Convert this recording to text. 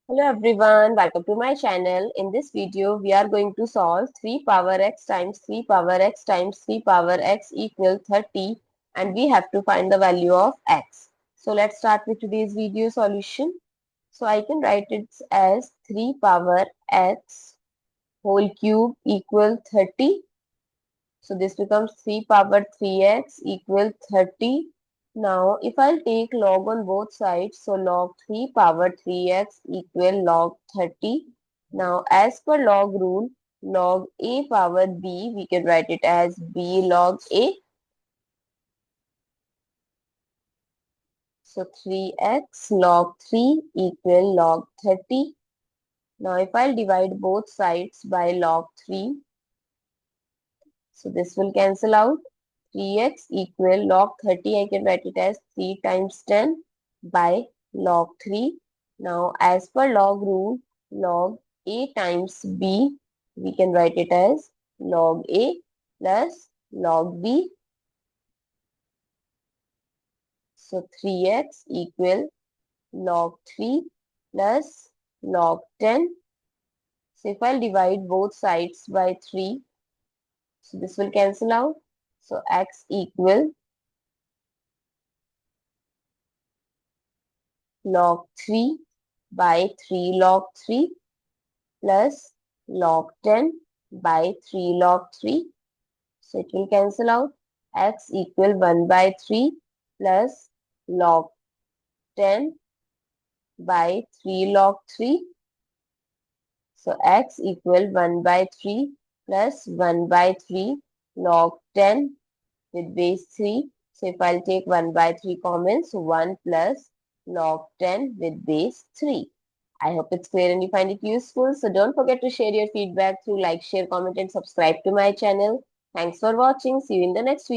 Hello everyone, welcome to my channel. In this video, we are going to solve 3 power x times 3 power x times 3 power x equal 30 and we have to find the value of x. So let's start with today's video solution. So I can write it as 3 power x whole cube equal 30. So this becomes 3 power 3x equal 30. Now if I'll take log on both sides, so log 3 power 3x equal log 30. Now as per log rule, log a power b, we can write it as b log a. So 3x log 3 equal log 30. Now if I'll divide both sides by log 3, so this will cancel out. 3x equal log 30. I can write it as 3 times 10 by log 3. Now as per log rule, log a times b, we can write it as log a plus log b. So 3x equal log 3 plus log 10. So if I'll divide both sides by 3, so this will cancel out. So x equal log 3 by 3 log 3 plus log 10 by 3 log 3. So it will cancel out. X equal 1 by 3 plus log 10 by 3 log 3. So x equal 1 by 3 plus 1 by 3 log 10 with base 3. So if I'll take 1 by 3 common, so 1 plus log 10 with base 3. I hope it's clear and you find it useful. So don't forget to share your feedback through like, share, comment and subscribe to my channel. Thanks for watching. See you in the next video.